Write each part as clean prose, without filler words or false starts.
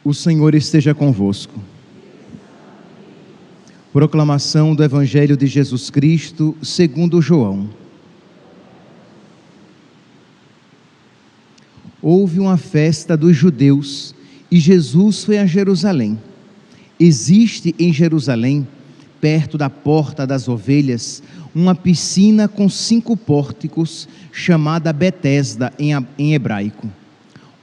O Senhor esteja convosco. Proclamação do Evangelho de Jesus Cristo, segundo João. Houve uma festa dos judeus e Jesus foi a Jerusalém. Existe em Jerusalém, perto da Porta das Ovelhas, uma piscina com 5 pórticos, chamada Betesda em hebraico.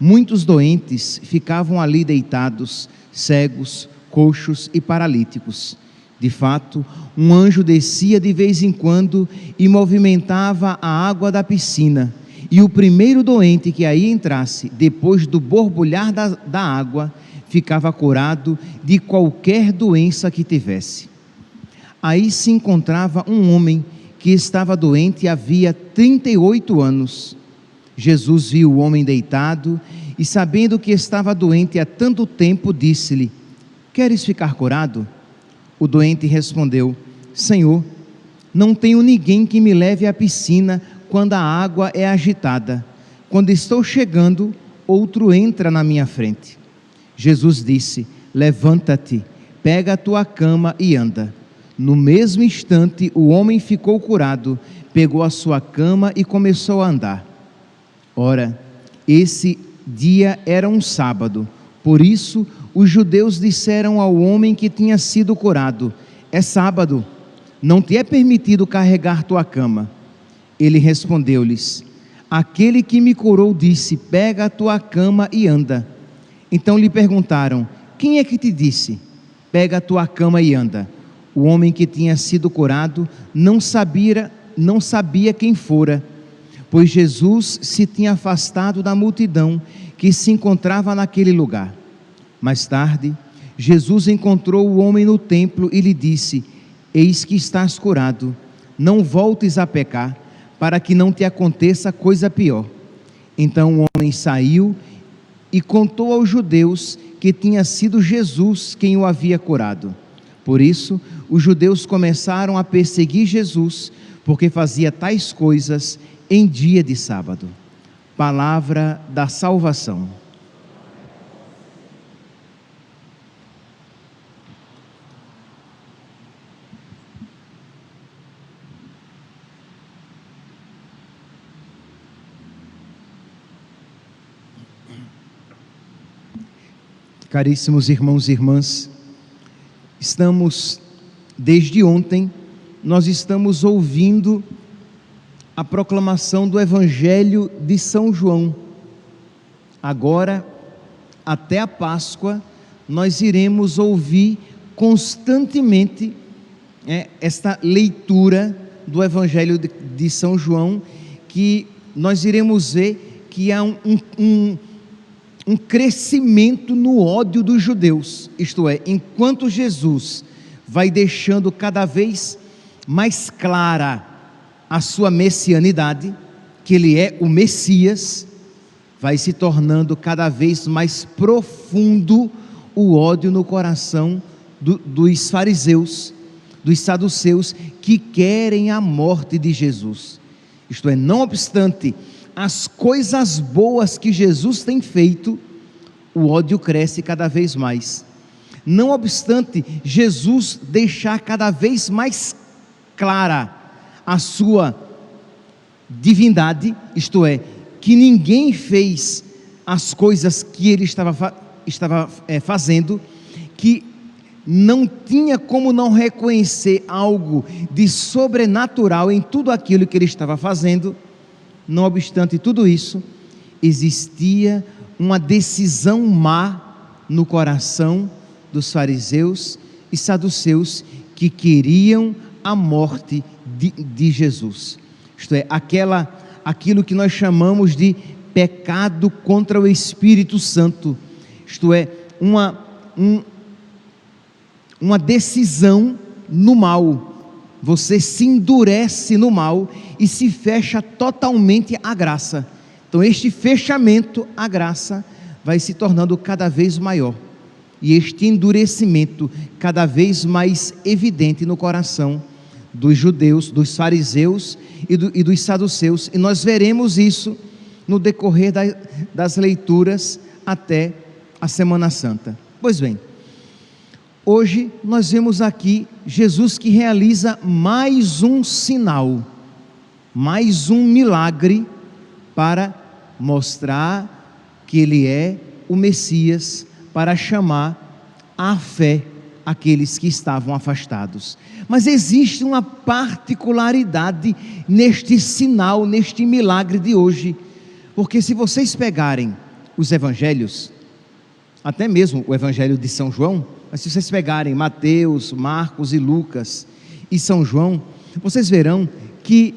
Muitos doentes ficavam ali deitados, cegos, coxos e paralíticos. De fato, um anjo descia de vez em quando e movimentava a água da piscina, e o primeiro doente que aí entrasse, depois do borbulhar da água, ficava curado de qualquer doença que tivesse. Aí se encontrava um homem que estava doente havia 38 anos. Jesus viu o homem deitado e, sabendo que estava doente há tanto tempo, disse-lhe: "Queres ficar curado?" O doente respondeu: "Senhor, não tenho ninguém que me leve à piscina quando a água é agitada. Quando estou chegando, outro entra na minha frente." Jesus disse: "Levanta-te, pega a tua cama e anda." No mesmo instante, o homem ficou curado, pegou a sua cama e começou a andar. Ora, esse dia era um sábado, por isso os judeus disseram ao homem que tinha sido curado: "É sábado, não te é permitido carregar tua cama." Ele respondeu-lhes: "Aquele que me curou disse: pega a tua cama e anda." Então lhe perguntaram: "Quem é que te disse? Pega a tua cama e anda." O homem que tinha sido curado não sabia quem fora, pois Jesus se tinha afastado da multidão que se encontrava naquele lugar. Mais tarde, Jesus encontrou o homem no templo e lhe disse: "Eis que estás curado, não voltes a pecar, para que não te aconteça coisa pior." Então o homem saiu e contou aos judeus que tinha sido Jesus quem o havia curado. Por isso, os judeus começaram a perseguir Jesus, porque fazia tais coisas em dia de sábado. Palavra da salvação. Caríssimos irmãos e irmãs, desde ontem, nós estamos ouvindo a proclamação do Evangelho de São João. Agora, até a Páscoa, nós iremos ouvir constantemente esta leitura do Evangelho de São João, que nós iremos ver que há um crescimento no ódio dos judeus. Isto é, enquanto Jesus vai deixando cada vez mais clara a sua messianidade, que ele é o Messias, vai se tornando cada vez mais profundo o ódio no coração dos fariseus, dos saduceus, que querem a morte de Jesus. Isto é, não obstante as coisas boas que Jesus tem feito, o ódio cresce cada vez mais. Não obstante Jesus deixar cada vez mais clara a sua divindade, isto é, que ninguém fez as coisas que ele estava fazendo, que não tinha como não reconhecer algo de sobrenatural em tudo aquilo que ele estava fazendo. Não obstante tudo isso, existia uma decisão má no coração dos fariseus e saduceus, que queriam a morte de Jesus. Isto é, aquilo que nós chamamos de pecado contra o Espírito Santo. Isto é, uma decisão no mal. Você se endurece no mal e se fecha totalmente à graça. Então este fechamento à graça vai se tornando cada vez maior, e este endurecimento cada vez mais evidente no coração dos judeus, dos fariseus e dos saduceus. E nós veremos isso no decorrer das leituras até a Semana Santa. Pois bem, hoje nós vemos aqui Jesus que realiza mais um sinal, mais um milagre para mostrar que Ele é o Messias, para chamar à fé aqueles que estavam afastados. Mas existe uma particularidade neste sinal, neste milagre de hoje, porque se vocês pegarem os evangelhos, até mesmo o evangelho de São João, mas se vocês pegarem Mateus, Marcos e Lucas e São João, vocês verão que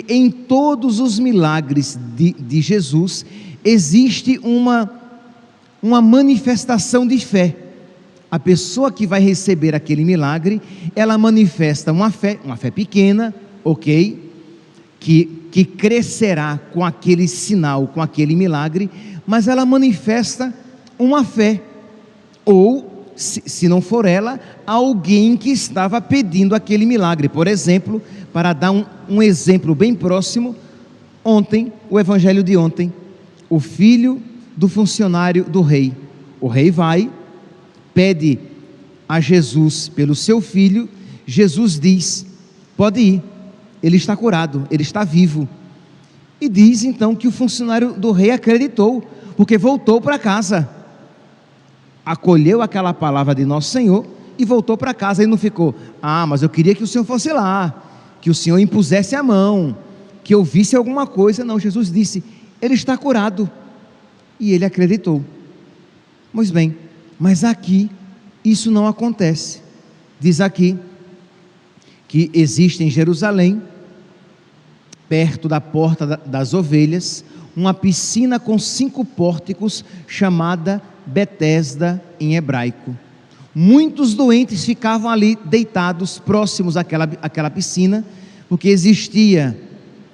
em todos os milagres de Jesus existe uma manifestação de fé. A pessoa que vai receber aquele milagre, ela manifesta uma fé pequena, ok? Que crescerá com aquele sinal, com aquele milagre, mas ela manifesta uma fé, ou, se não for ela, alguém que estava pedindo aquele milagre. Por exemplo, para dar um exemplo bem próximo, ontem, o evangelho de ontem, o filho do funcionário do rei, o rei vai, pede a Jesus pelo seu filho, Jesus diz, pode ir, ele está curado, ele está vivo, e diz então que o funcionário do rei acreditou, porque voltou para casa, acolheu aquela palavra de nosso Senhor, e voltou para casa, e não ficou, mas eu queria que o Senhor fosse lá, que o Senhor impusesse a mão, que eu visse alguma coisa. Não, Jesus disse, ele está curado, e ele acreditou. Pois bem, mas aqui isso não acontece. Diz aqui que existe em Jerusalém, perto da porta das ovelhas, uma piscina com 5 pórticos, chamada Betesda em hebraico. Muitos doentes ficavam ali deitados, próximos àquela piscina, porque existia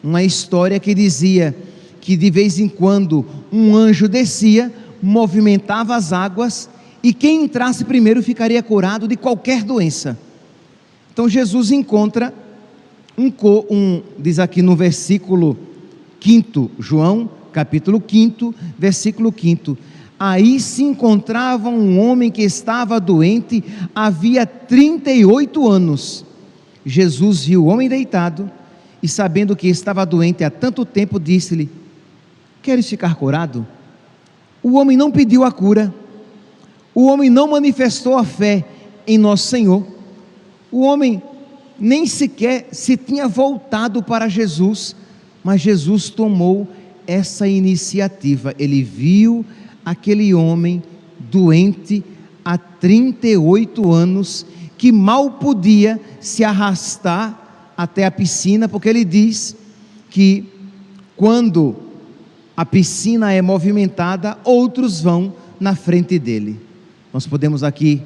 uma história que dizia que de vez em quando um anjo descia, movimentava as águas, e quem entrasse primeiro ficaria curado de qualquer doença. Então Jesus encontra diz aqui no versículo 5, João capítulo 5, versículo 5, aí se encontrava um homem que estava doente havia 38 anos. Jesus viu o homem deitado, e sabendo que estava doente há tanto tempo, disse-lhe, queres ficar curado? O homem não pediu a cura, o homem não manifestou a fé em nosso Senhor, o homem nem sequer se tinha voltado para Jesus, mas Jesus tomou essa iniciativa. Ele viu aquele homem doente há 38 anos, que mal podia se arrastar até a piscina, porque ele diz que quando a piscina é movimentada, outros vão na frente dele. Nós podemos aqui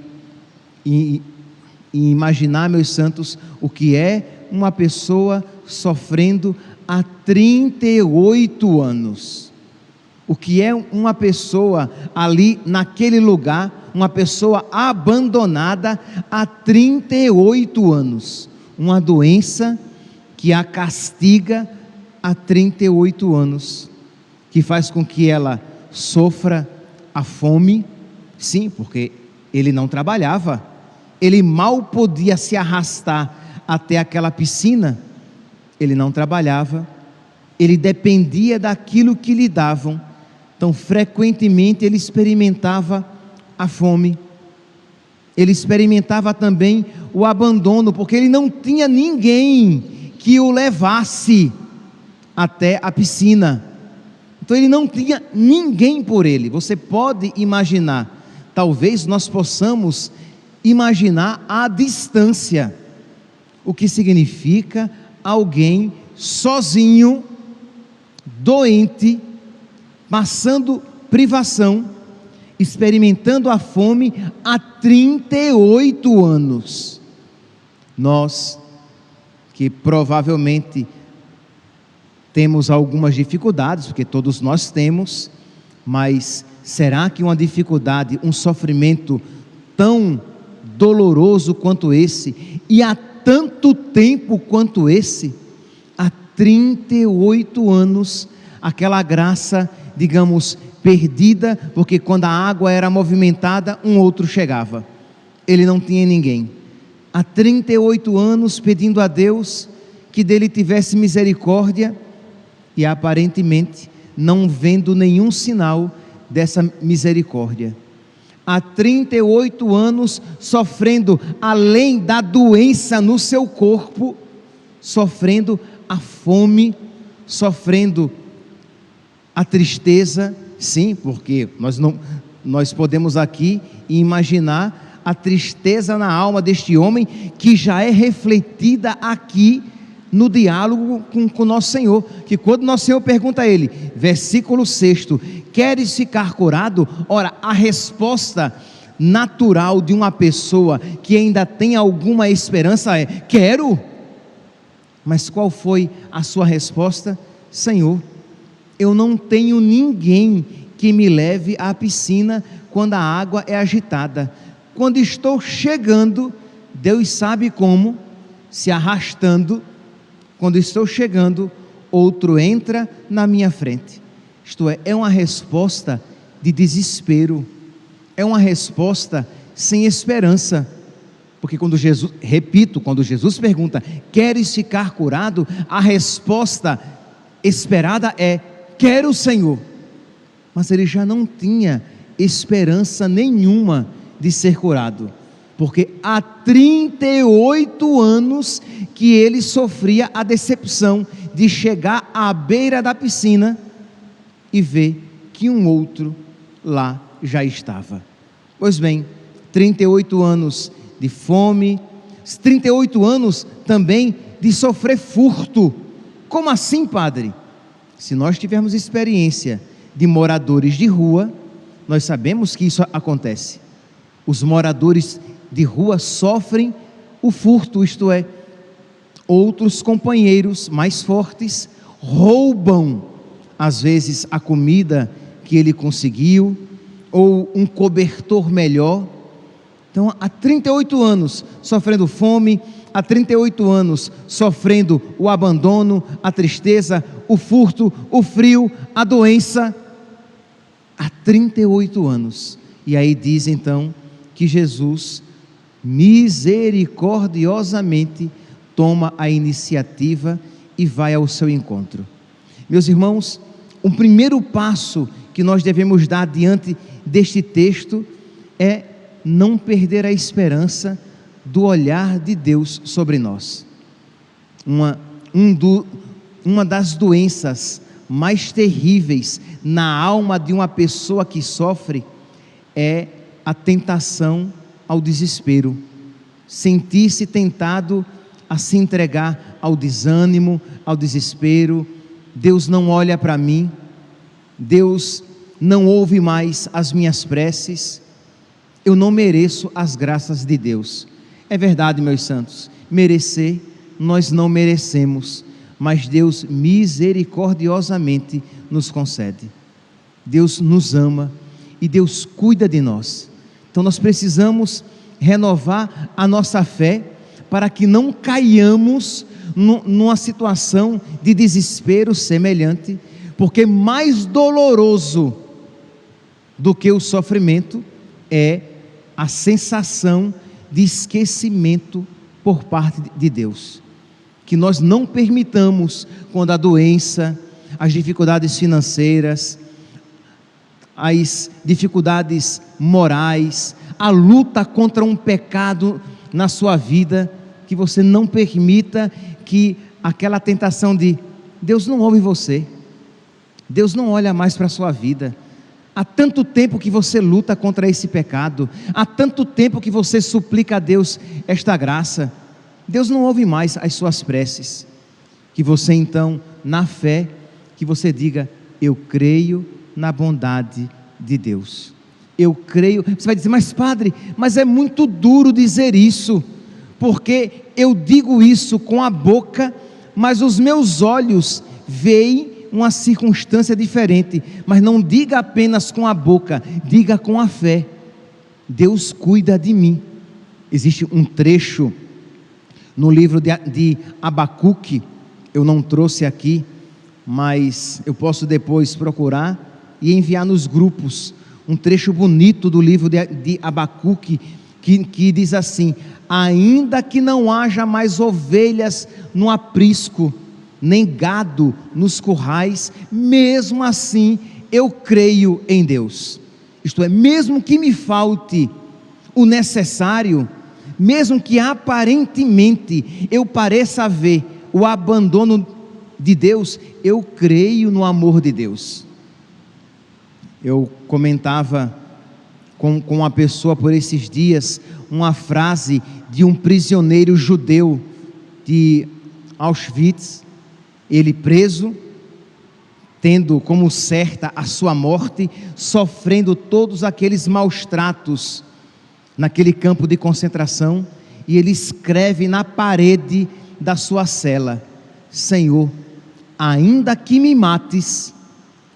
imaginar, meus santos, o que é uma pessoa sofrendo há 38 anos. O que é uma pessoa ali naquele lugar, uma pessoa abandonada há 38 anos. Uma doença que a castiga há 38 anos, que faz com que ela sofra a fome, sim, porque ele não trabalhava, ele mal podia se arrastar até aquela piscina, ele não trabalhava, ele dependia daquilo que lhe davam, então frequentemente ele experimentava a fome, ele experimentava também o abandono, porque ele não tinha ninguém que o levasse até a piscina, então ele não tinha ninguém por ele. Você pode imaginar, talvez nós possamos imaginar a distância, o que significa alguém sozinho, doente, passando privação, experimentando a fome há 38 anos. Nós, que provavelmente temos algumas dificuldades, porque todos nós temos, mas será que uma dificuldade, um sofrimento tão doloroso quanto esse, e há tanto tempo quanto esse, há 38 anos, aquela graça, digamos, perdida, porque quando a água era movimentada, um outro chegava. Ele não tinha ninguém. Há 38 anos pedindo a Deus que dele tivesse misericórdia, e aparentemente não vendo nenhum sinal dessa misericórdia. Há 38 anos sofrendo, além da doença no seu corpo, sofrendo a fome, sofrendo a tristeza. Sim, porque nós podemos aqui imaginar a tristeza na alma deste homem, que já é refletida aqui no diálogo com o nosso Senhor, que quando nosso Senhor pergunta a ele, versículo 6, queres ficar curado? Ora, a resposta natural de uma pessoa que ainda tem alguma esperança é, quero. Mas qual foi a sua resposta? Senhor, eu não tenho ninguém que me leve à piscina quando a água é agitada. Quando estou chegando, Deus sabe como, se arrastando, quando estou chegando, outro entra na minha frente. Isto é uma resposta de desespero, é uma resposta sem esperança, porque quando Jesus pergunta, queres ficar curado? A resposta esperada é, quero, Senhor. Mas ele já não tinha esperança nenhuma de ser curado, porque há 38 anos que ele sofria a decepção de chegar à beira da piscina e ver que um outro lá já estava. Pois bem, 38 anos de fome, 38 anos também de sofrer furto. Como assim, padre? Se nós tivermos experiência de moradores de rua, nós sabemos que isso acontece. Os moradores de rua sofrem o furto, isto é, outros companheiros mais fortes roubam, às vezes, a comida que ele conseguiu, ou um cobertor melhor. Então, há 38 anos sofrendo fome, há 38 anos sofrendo o abandono, a tristeza, o furto, o frio, a doença. Há 38 anos. E aí diz então que Jesus misericordiosamente toma a iniciativa e vai ao seu encontro. Meus irmãos, o primeiro passo que nós devemos dar diante deste texto é não perder a esperança do olhar de Deus sobre nós. Uma das doenças mais terríveis na alma de uma pessoa que sofre é a tentação ao desespero, sentir-se tentado a se entregar ao desânimo, ao desespero. Deus não olha para mim, Deus não ouve mais as minhas preces, eu não mereço as graças de Deus. É verdade, meus santos, merecer nós não merecemos, mas Deus misericordiosamente nos concede. Deus nos ama e Deus cuida de nós. Então nós precisamos renovar a nossa fé para que não caiamos numa situação de desespero semelhante, porque mais doloroso do que o sofrimento é a sensação de esquecimento por parte de Deus. Que nós não permitamos, quando a doença, as dificuldades financeiras, as dificuldades morais, a luta contra um pecado na sua vida, que você não permita que aquela tentação de Deus não ouve você, Deus não olha mais para a sua vida. Há tanto tempo que você luta contra esse pecado, há tanto tempo que você suplica a Deus esta graça, Deus não ouve mais as suas preces. Que você então, na fé, que você diga, eu creio na bondade de Deus, eu creio. Você vai dizer, mas padre, mas é muito duro dizer isso, porque eu digo isso com a boca, mas os meus olhos veem uma circunstância diferente. Mas não diga apenas com a boca, diga com a fé, Deus cuida de mim. Existe um trecho no livro de Abacuque, eu não trouxe aqui, mas eu posso depois procurar, e enviar nos grupos um trecho bonito do livro de Abacuque, que diz assim: ainda que não haja mais ovelhas no aprisco, nem gado nos currais, mesmo assim eu creio em Deus. Isto é, mesmo que me falte o necessário, mesmo que aparentemente eu pareça ver o abandono de Deus, eu creio no amor de Deus. Eu comentava com uma pessoa por esses dias uma frase de um prisioneiro judeu de Auschwitz, ele preso, tendo como certa a sua morte, sofrendo todos aqueles maus tratos naquele campo de concentração, e ele escreve na parede da sua cela: Senhor, ainda que me mates,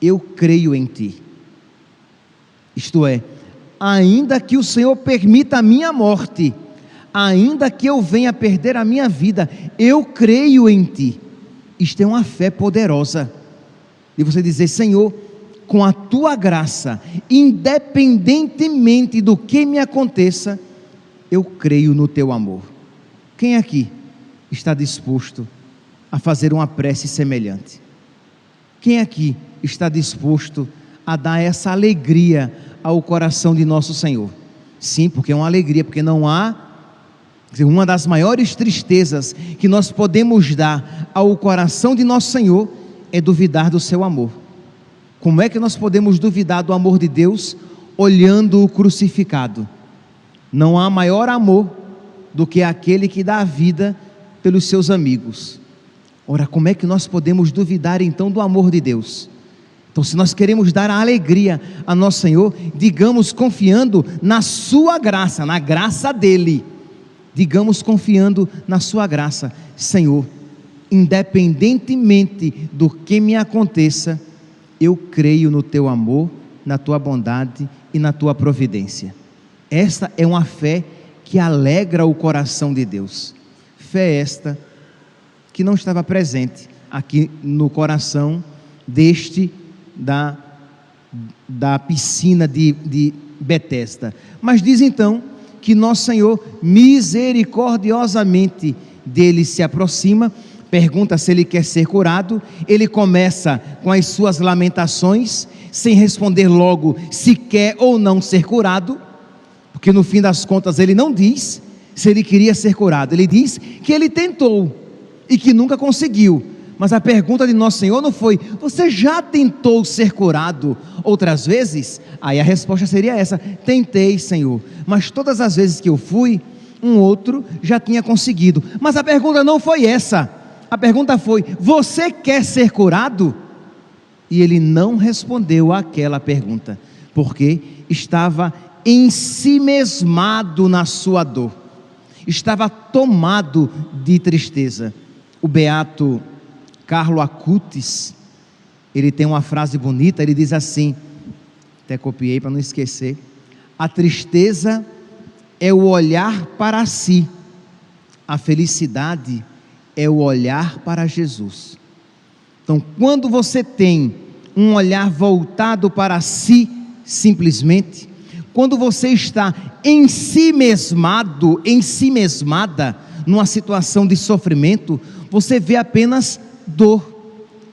eu creio em ti. Isto é, ainda que o Senhor permita a minha morte, ainda que eu venha perder a minha vida, eu creio em ti. Isto é uma fé poderosa, de você dizer: Senhor, com a tua graça, independentemente do que me aconteça, eu creio no teu amor. Quem aqui está disposto a fazer uma prece semelhante? Quem aqui está disposto a dar essa alegria ao coração de nosso Senhor? Sim, porque é uma alegria, porque não há, uma das maiores tristezas que nós podemos dar ao coração de nosso Senhor é duvidar do seu amor. Como é que nós podemos duvidar do amor de Deus olhando o crucificado? Não há maior amor do que aquele que dá a vida pelos seus amigos. Ora, como é que nós podemos duvidar então do amor de Deus? Então, se nós queremos dar a alegria a nosso Senhor, digamos confiando na sua graça, na graça dele. Digamos confiando na sua graça: Senhor, independentemente do que me aconteça, eu creio no teu amor, na tua bondade e na tua providência. Esta é uma fé que alegra o coração de Deus. Fé esta que não estava presente aqui no coração deste da piscina de Betesda. Mas diz então que nosso Senhor misericordiosamente dele se aproxima, pergunta se ele quer ser curado. Ele começa com as suas lamentações, sem responder logo se quer ou não ser curado, porque no fim das contas ele não diz se ele queria ser curado, ele diz que ele tentou e que nunca conseguiu. Mas a pergunta de nosso Senhor não foi: você já tentou ser curado outras vezes? Aí a resposta seria essa: tentei, Senhor, mas todas as vezes que eu fui, um outro já tinha conseguido. Mas a pergunta não foi essa. A pergunta foi: você quer ser curado? E ele não respondeu àquela pergunta, porque estava ensimesmado na sua dor, estava tomado de tristeza. O beato Carlo Acutis, ele tem uma frase bonita, ele diz assim, até copiei para não esquecer: a tristeza é o olhar para si, a felicidade é o olhar para Jesus. Então, quando você tem um olhar voltado para si, simplesmente, quando você está ensimesmado, ensimesmada numa situação de sofrimento, você vê apenas dor,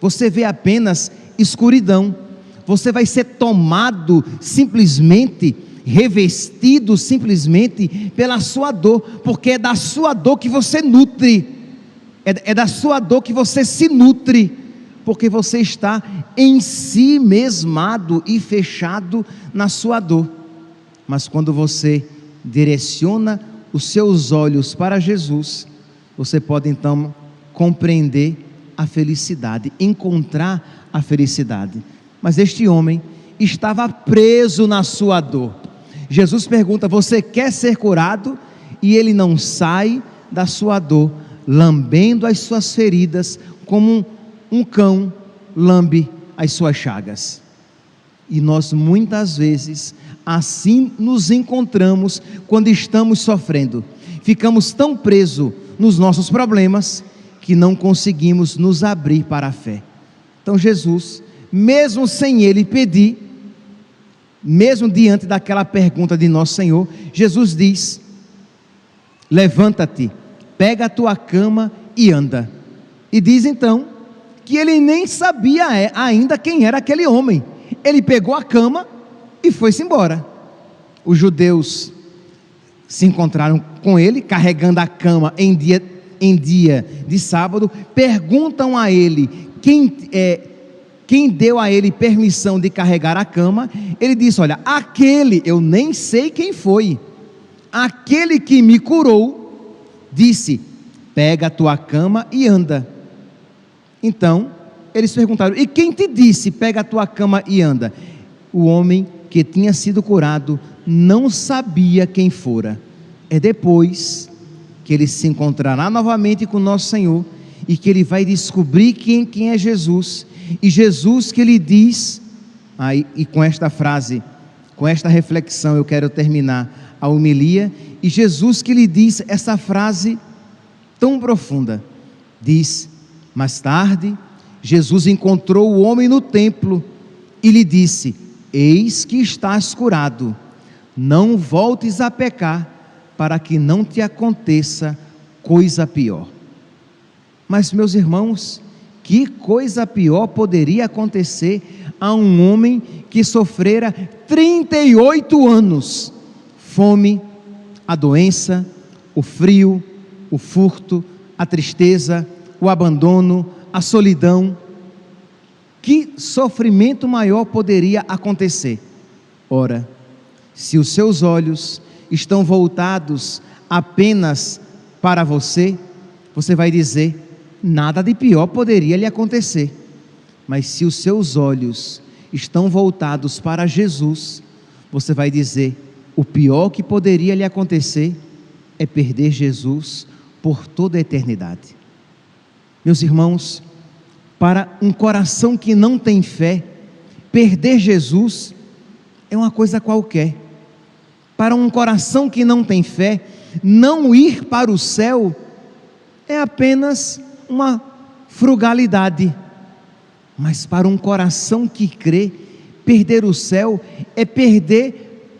você vê apenas escuridão, você vai ser tomado simplesmente, revestido simplesmente pela sua dor, porque é da sua dor que você nutre, é da sua dor que você se nutre, porque você está ensimesmado e fechado na sua dor. Mas quando você direciona os seus olhos para Jesus, você pode então compreender a felicidade, encontrar a felicidade. Mas este homem estava preso na sua dor. Jesus pergunta: você quer ser curado? E ele não sai da sua dor, lambendo as suas feridas, como um cão lambe as suas chagas. E nós muitas vezes assim nos encontramos quando estamos sofrendo. Ficamos tão presos nos nossos problemas que não conseguimos nos abrir para a fé. Então Jesus, mesmo sem ele pedir, mesmo diante daquela pergunta de Nosso Senhor, Jesus diz: levanta-te, pega a tua cama e anda. E diz então que ele nem sabia ainda quem era aquele homem. Ele pegou a cama e foi-se embora. Os judeus se encontraram com ele, carregando a cama em dia de sábado, perguntam a ele quem deu a ele permissão de carregar a cama. Ele disse: olha, aquele, eu nem sei quem foi, aquele que me curou, disse: pega a tua cama e anda. Então, eles perguntaram: e quem te disse, pega a tua cama e anda? O homem que tinha sido curado não sabia quem fora. É depois que ele se encontrará novamente com Nosso Senhor e que ele vai descobrir quem é Jesus. E Jesus que lhe diz, e com esta frase, com esta reflexão eu quero terminar a homilia, e Jesus que lhe diz essa frase tão profunda, diz: mais tarde, Jesus encontrou o homem no templo e lhe disse: eis que estás curado, não voltes a pecar, para que não te aconteça coisa pior. Mas, meus irmãos, que coisa pior poderia acontecer a um homem que sofrera 38 anos? Fome, a doença, o frio, o furto, a tristeza, o abandono, a solidão. Que sofrimento maior poderia acontecer? Ora, se os seus olhos estão voltados apenas para você, você vai dizer: nada de pior poderia lhe acontecer. Mas se os seus olhos estão voltados para Jesus, você vai dizer: o pior que poderia lhe acontecer é perder Jesus por toda a eternidade. Meus irmãos, para um coração que não tem fé, perder Jesus é uma coisa qualquer. Para um coração que não tem fé, não ir para o céu é apenas uma frugalidade. Mas para um coração que crê, perder o céu é perder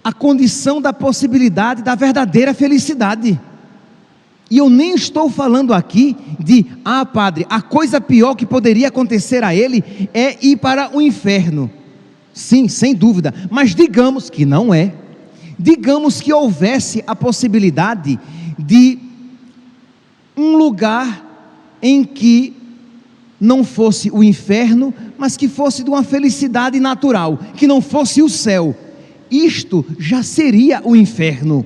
a condição da possibilidade da verdadeira felicidade. E eu nem estou falando aqui de: padre, a coisa pior que poderia acontecer a ele é ir para o inferno. Sim, sem dúvida, mas digamos que não é. Digamos que houvesse a possibilidade de um lugar em que não fosse o inferno, mas que fosse de uma felicidade natural, que não fosse o céu. Isto já seria o inferno.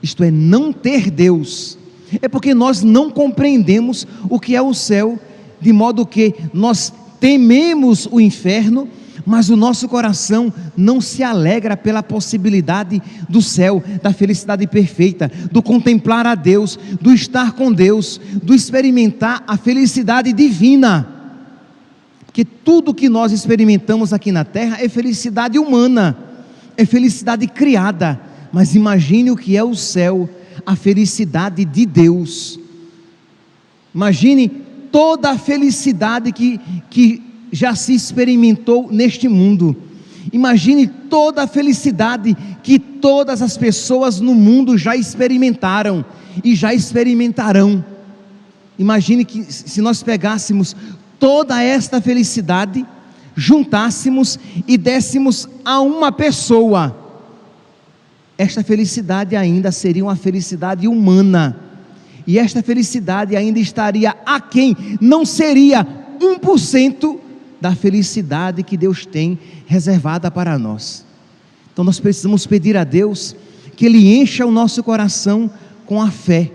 Isto é não ter Deus. É porque nós não compreendemos o que é o céu, de modo que nós tememos o inferno, mas o nosso coração não se alegra pela possibilidade do céu, da felicidade perfeita, do contemplar a Deus, do estar com Deus, do experimentar a felicidade divina. Porque tudo que nós experimentamos aqui na terra é felicidade humana, é felicidade criada, mas imagine o que é o céu, a felicidade de Deus. Imagine toda a felicidade que já se experimentou neste mundo. Imagine toda a felicidade que todas as pessoas no mundo já experimentaram e já experimentarão. Imagine que se nós pegássemos toda esta felicidade, juntássemos e dessemos a uma pessoa, esta felicidade ainda seria uma felicidade humana, e esta felicidade ainda estaria aquém, não seria 1% da felicidade que Deus tem reservada para nós. Então nós precisamos pedir a Deus que Ele encha o nosso coração com a fé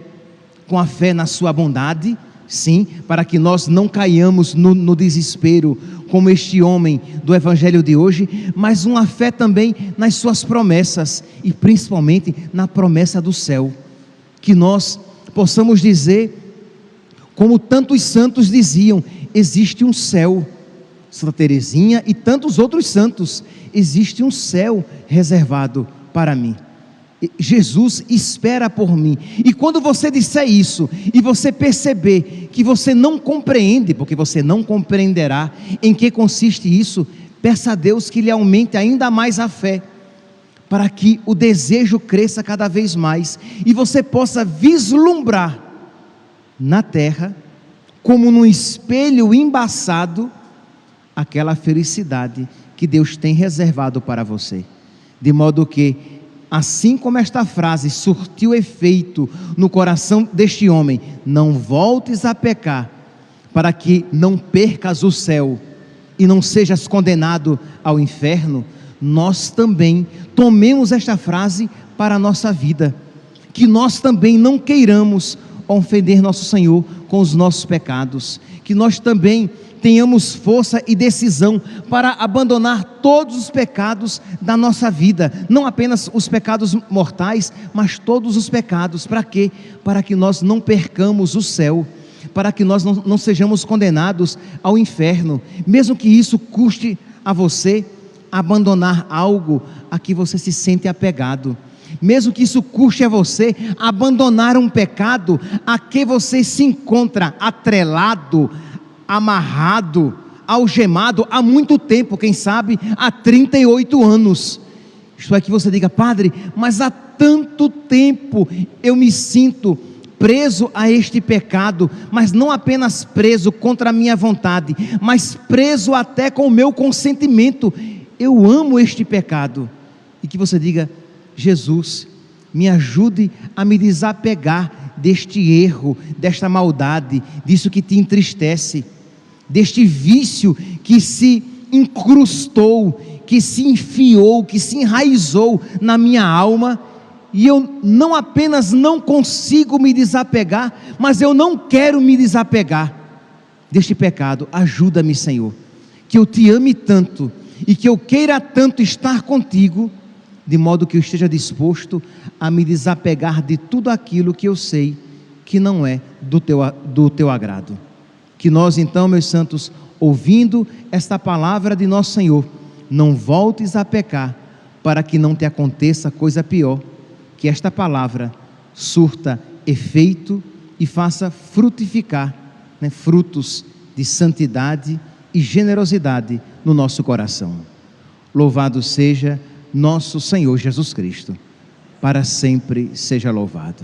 na sua bondade, sim, para que nós não caiamos no desespero, como este homem do Evangelho de hoje, mas uma fé também nas suas promessas, e principalmente na promessa do céu, que nós possamos dizer, como tantos santos diziam: existe um céu. Santa Teresinha e tantos outros santos: existe um céu reservado para mim. Jesus espera por mim. E quando você disser isso e você perceber que você não compreende, porque você não compreenderá em que consiste isso, Peça a Deus que lhe aumente ainda mais a fé, para que o desejo cresça cada vez mais e você possa vislumbrar na terra, como num espelho embaçado, aquela felicidade que Deus tem reservado para você. De modo que, assim como esta frase surtiu efeito no coração deste homem: não voltes a pecar, para que não percas o céu e não sejas condenado ao inferno, nós também tomemos esta frase para a nossa vida, que nós também não queiramos ofender nosso Senhor com os nossos pecados, que nós também tenhamos força e decisão para abandonar todos os pecados da nossa vida, não apenas os pecados mortais, mas todos os pecados. Para quê? Para que nós não percamos o céu, para que nós não sejamos condenados ao inferno, mesmo que isso custe a você abandonar algo a que você se sente apegado, mesmo que isso custe a você abandonar um pecado a que você se encontra atrelado, amarrado, algemado há muito tempo, quem sabe há 38 anos. Isto é, que você diga: padre, mas há tanto tempo eu me sinto preso a este pecado, mas não apenas preso contra a minha vontade, mas preso até com o meu consentimento. Eu amo este pecado. E que você diga: Jesus, me ajude a me desapegar deste erro, desta maldade, disso que te entristece, deste vício que se incrustou, que se enfiou, que se enraizou na minha alma, e eu não apenas não consigo me desapegar, mas eu não quero me desapegar deste pecado. Ajuda-me, Senhor, que eu te ame tanto e que eu queira tanto estar contigo, de modo que eu esteja disposto a me desapegar de tudo aquilo que eu sei que não é do teu agrado. Que nós então, meus santos, ouvindo esta palavra de nosso Senhor, não voltes a pecar, para que não te aconteça coisa pior, que esta palavra surta efeito e faça frutificar, frutos de santidade e generosidade no nosso coração. Louvado seja nosso Senhor Jesus Cristo, para sempre seja louvado.